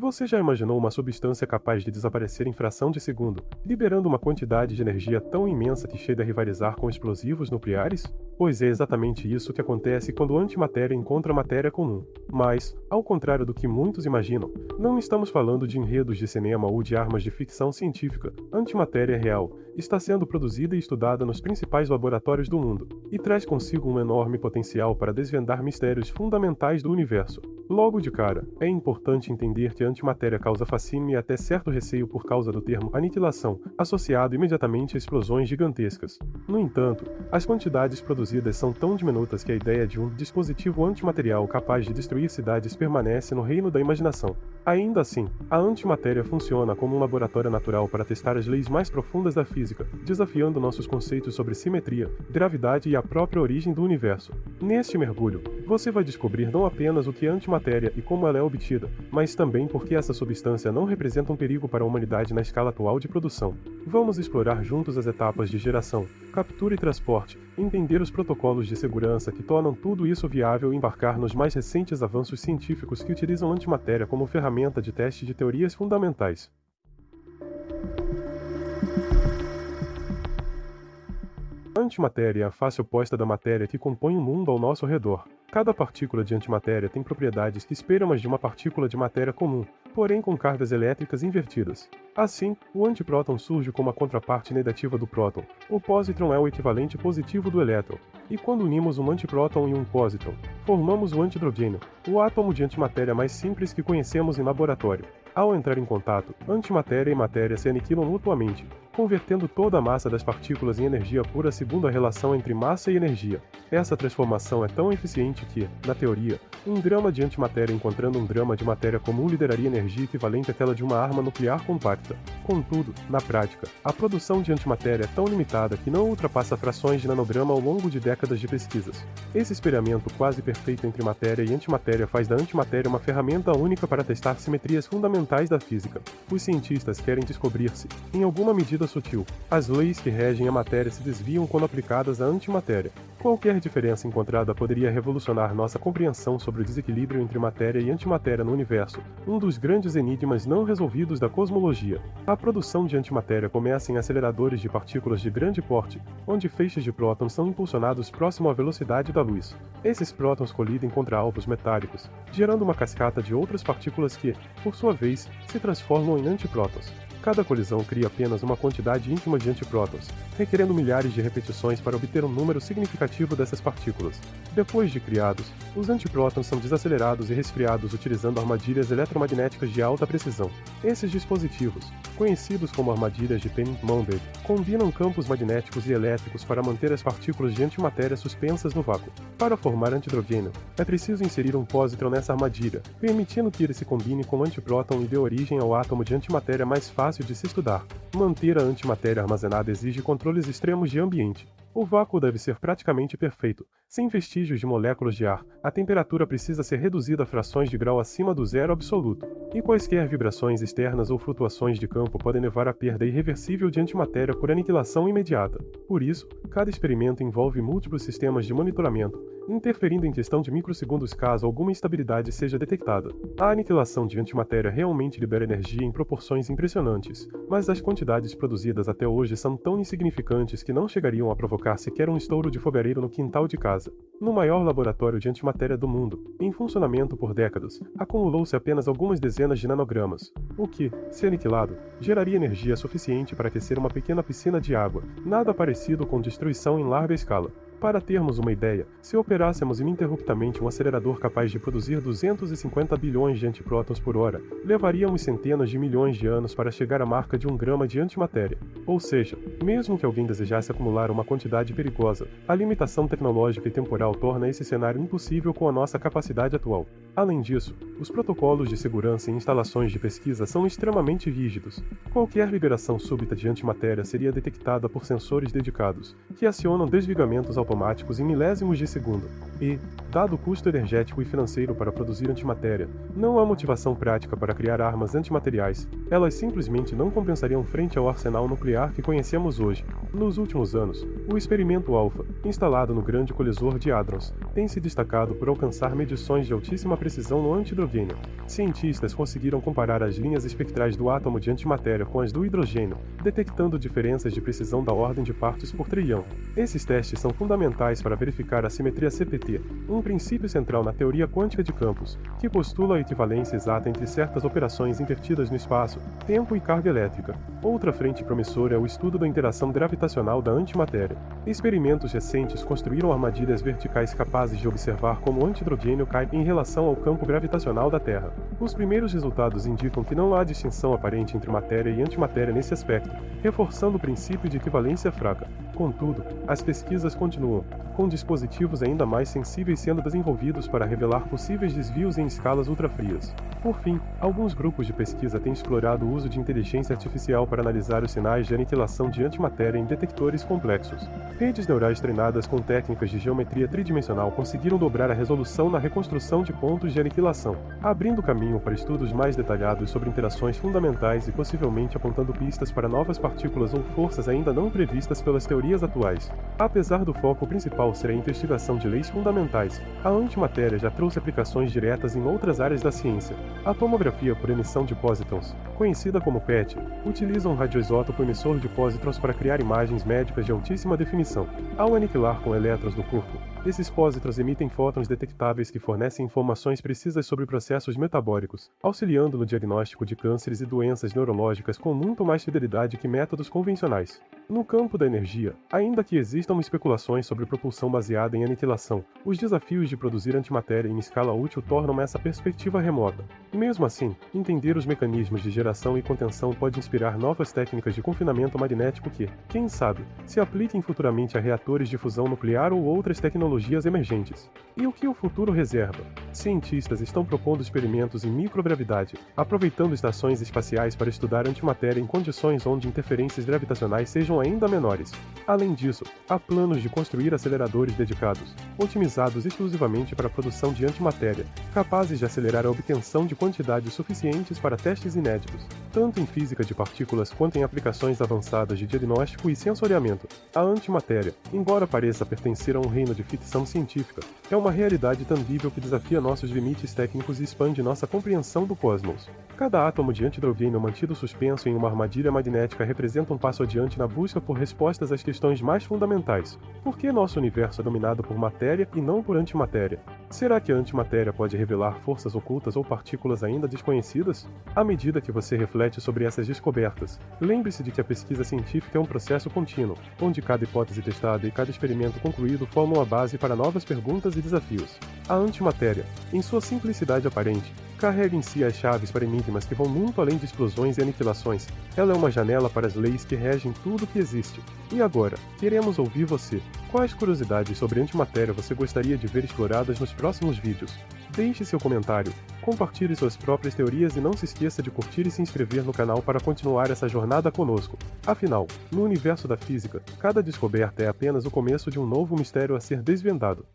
Você já imaginou uma substância capaz de desaparecer em fração de segundo, liberando uma quantidade de energia tão imensa que chega a rivalizar com explosivos nucleares? Pois é exatamente isso que acontece quando a antimatéria encontra matéria comum. Mas, ao contrário do que muitos imaginam, não estamos falando de enredos de cinema ou de armas de ficção científica. A antimatéria é real, está sendo produzida e estudada nos principais laboratórios do mundo, e traz consigo um enorme potencial para desvendar mistérios fundamentais do universo. Logo de cara, é importante entender que a antimatéria causa fascínio e até certo receio por causa do termo aniquilação, associado imediatamente a explosões gigantescas. No entanto, as quantidades produzidas são tão diminutas que a ideia de um dispositivo antimaterial capaz de destruir cidades permanece no reino da imaginação. Ainda assim, a antimatéria funciona como um laboratório natural para testar as leis mais profundas da física, desafiando nossos conceitos sobre simetria, gravidade e a própria origem do universo. Neste mergulho, você vai descobrir não apenas o que é antimatéria e como ela é obtida, mas também por que essa substância não representa um perigo para a humanidade na escala atual de produção. Vamos explorar juntos as etapas de geração, captura e transporte, entender os protocolos de segurança que tornam tudo isso viável e embarcar nos mais recentes avanços científicos que utilizam a antimatéria como ferramenta de teste de teorias fundamentais. A antimatéria é a face oposta da matéria que compõe o mundo ao nosso redor. Cada partícula de antimatéria tem propriedades que espelham as de uma partícula de matéria comum, porém com cargas elétricas invertidas. Assim, o antipróton surge como a contraparte negativa do próton. O pósitron é o equivalente positivo do elétron. E quando unimos um antipróton e um pósitron, formamos o antihidrogênio, o átomo de antimatéria mais simples que conhecemos em laboratório. Ao entrar em contato, antimatéria e matéria se aniquilam mutuamente, convertendo toda a massa das partículas em energia pura segundo a relação entre massa e energia. Essa transformação é tão eficiente que, na teoria, um grama de antimatéria encontrando um grama de matéria comum lideraria energia equivalente àquela de uma arma nuclear compacta. Contudo, na prática, a produção de antimatéria é tão limitada que não ultrapassa frações de nanograma ao longo de décadas de pesquisas. Esse espelhamento quase perfeito entre matéria e antimatéria faz da antimatéria uma ferramenta única para testar simetrias fundamentais da física. Os cientistas querem descobrir-se, em alguma medida sutil, as leis que regem a matéria se desviam quando aplicadas à antimatéria. Qualquer diferença encontrada poderia revolucionar nossa compreensão sobre o desequilíbrio entre matéria e antimatéria no universo, um dos grandes enigmas não resolvidos da cosmologia. A produção de antimatéria começa em aceleradores de partículas de grande porte, onde feixes de prótons são impulsionados próximo à velocidade da luz. Esses prótons colidem contra alvos metálicos, gerando uma cascata de outras partículas que, por sua vez, se transformam em antiprótons. Cada colisão cria apenas uma quantidade ínfima de antiprótons, requerendo milhares de repetições para obter um número significativo dessas partículas. Depois de criados, os antiprótons são desacelerados e resfriados utilizando armadilhas eletromagnéticas de alta precisão. Esses dispositivos, conhecidos como armadilhas de Penn-Mondale, combinam campos magnéticos e elétricos para manter as partículas de antimatéria suspensas no vácuo. Para formar antihidrogênio, é preciso inserir um pósitron nessa armadilha, permitindo que ele se combine com o antipróton e dê origem ao átomo de antimatéria mais fácil de se estudar. Manter a antimatéria armazenada exige controles extremos de ambiente. O vácuo deve ser praticamente perfeito, sem vestígios de moléculas de ar. A temperatura precisa ser reduzida a frações de grau acima do zero absoluto, e quaisquer vibrações externas ou flutuações de campo podem levar à perda irreversível de antimatéria por aniquilação imediata. Por isso, cada experimento envolve múltiplos sistemas de monitoramento, interferindo em questão de microsegundos caso alguma instabilidade seja detectada. A aniquilação de antimatéria realmente libera energia em proporções impressionantes, mas as quantidades produzidas até hoje são tão insignificantes que não chegariam a provocar sequer um estouro de fogareiro no quintal de casa. No maior laboratório de antimatéria do mundo, em funcionamento por décadas, acumulou-se apenas algumas dezenas de nanogramas, o que, se aniquilado, geraria energia suficiente para aquecer uma pequena piscina de água, nada parecido com destruição em larga escala. Para termos uma ideia, se operássemos ininterruptamente um acelerador capaz de produzir 250 bilhões de antiprótons por hora, levaríamos centenas de milhões de anos para chegar à marca de 1 grama de antimatéria. Ou seja, mesmo que alguém desejasse acumular uma quantidade perigosa, a limitação tecnológica e temporal torna esse cenário impossível com a nossa capacidade atual. Além disso, os protocolos de segurança em instalações de pesquisa são extremamente rígidos. Qualquer liberação súbita de antimatéria seria detectada por sensores dedicados, que acionam desligamentos automáticos em milésimos de segundo. E, dado o custo energético e financeiro para produzir antimatéria, não há motivação prática para criar armas antimateriais. Elas simplesmente não compensariam frente ao arsenal nuclear que conhecemos hoje. Nos últimos anos, o experimento Alpha, instalado no Grande Colisor de Hadrons, tem se destacado por alcançar medições de altíssima precisão precisão no antihidrogênio. Cientistas conseguiram comparar as linhas espectrais do átomo de antimatéria com as do hidrogênio, detectando diferenças de precisão da ordem de partes por trilhão. Esses testes são fundamentais para verificar a simetria CPT, um princípio central na teoria quântica de campos, que postula a equivalência exata entre certas operações invertidas no espaço, tempo e carga elétrica. Outra frente promissora é o estudo da interação gravitacional da antimatéria. Experimentos recentes construíram armadilhas verticais capazes de observar como o antihidrogênio cai em relação ao campo gravitacional da Terra. Os primeiros resultados indicam que não há distinção aparente entre matéria e antimatéria nesse aspecto, reforçando o princípio de equivalência fraca. Contudo, as pesquisas continuam, com dispositivos ainda mais sensíveis sendo desenvolvidos para revelar possíveis desvios em escalas ultrafrias. Por fim, alguns grupos de pesquisa têm explorado o uso de inteligência artificial para analisar os sinais de aniquilação de antimatéria em detectores complexos. Redes neurais treinadas com técnicas de geometria tridimensional conseguiram dobrar a resolução na reconstrução de pontos de aniquilação, abrindo caminho para estudos mais detalhados sobre interações fundamentais e possivelmente apontando pistas para novas partículas ou forças ainda não previstas pelas teorias atuais. Apesar do foco principal ser a investigação de leis fundamentais, a antimatéria já trouxe aplicações diretas em outras áreas da ciência. A tomografia por emissão de pósitrons, conhecida como PET, utiliza um radioisótopo emissor de pósitrons para criar imagens médicas de altíssima definição. Ao aniquilar com elétrons no corpo, esses pósitrons emitem fótons detectáveis que fornecem informações precisas sobre processos metabólicos, auxiliando no diagnóstico de cânceres e doenças neurológicas com muito mais fidelidade que métodos convencionais. No campo da energia, ainda que existam especulações sobre propulsão baseada em aniquilação, os desafios de produzir antimatéria em escala útil tornam essa perspectiva remota. Mesmo assim, entender os mecanismos de geração e contenção pode inspirar novas técnicas de confinamento magnético que, quem sabe, se apliquem futuramente a reatores de fusão nuclear ou outras tecnologias emergentes. E o que o futuro reserva? Cientistas estão propondo experimentos em microgravidade, aproveitando estações espaciais para estudar antimatéria em condições onde interferências gravitacionais sejam ainda menores. Além disso, há planos de construir aceleradores dedicados, otimizados exclusivamente para a produção de antimatéria, capazes de acelerar a obtenção de quantidades suficientes para testes inéditos, tanto em física de partículas quanto em aplicações avançadas de diagnóstico e sensoriamento. A antimatéria, embora pareça pertencer a um reino de ficção científica, é uma realidade tangível que desafia nossos limites técnicos e expande nossa compreensão do cosmos. Cada átomo de antihidrogênio mantido suspenso em uma armadilha magnética representa um passo adiante na busca por respostas às questões mais fundamentais. Por que nosso universo é dominado por matéria e não por antimatéria? Será que a antimatéria pode revelar forças ocultas ou partículas ainda desconhecidas? À medida que você reflete sobre essas descobertas, lembre-se de que a pesquisa científica é um processo contínuo, onde cada hipótese testada e cada experimento concluído formam a base para novas perguntas e desafios. A antimatéria, em sua simplicidade aparente, carrega em si as chaves para enigmas que vão muito além de explosões e aniquilações. Ela é uma janela para as leis que regem tudo o que existe. E agora, queremos ouvir você. Quais curiosidades sobre antimatéria você gostaria de ver exploradas nos próximos vídeos? Deixe seu comentário, compartilhe suas próprias teorias e não se esqueça de curtir e se inscrever no canal para continuar essa jornada conosco. Afinal, no universo da física, cada descoberta é apenas o começo de um novo mistério a ser desvendado.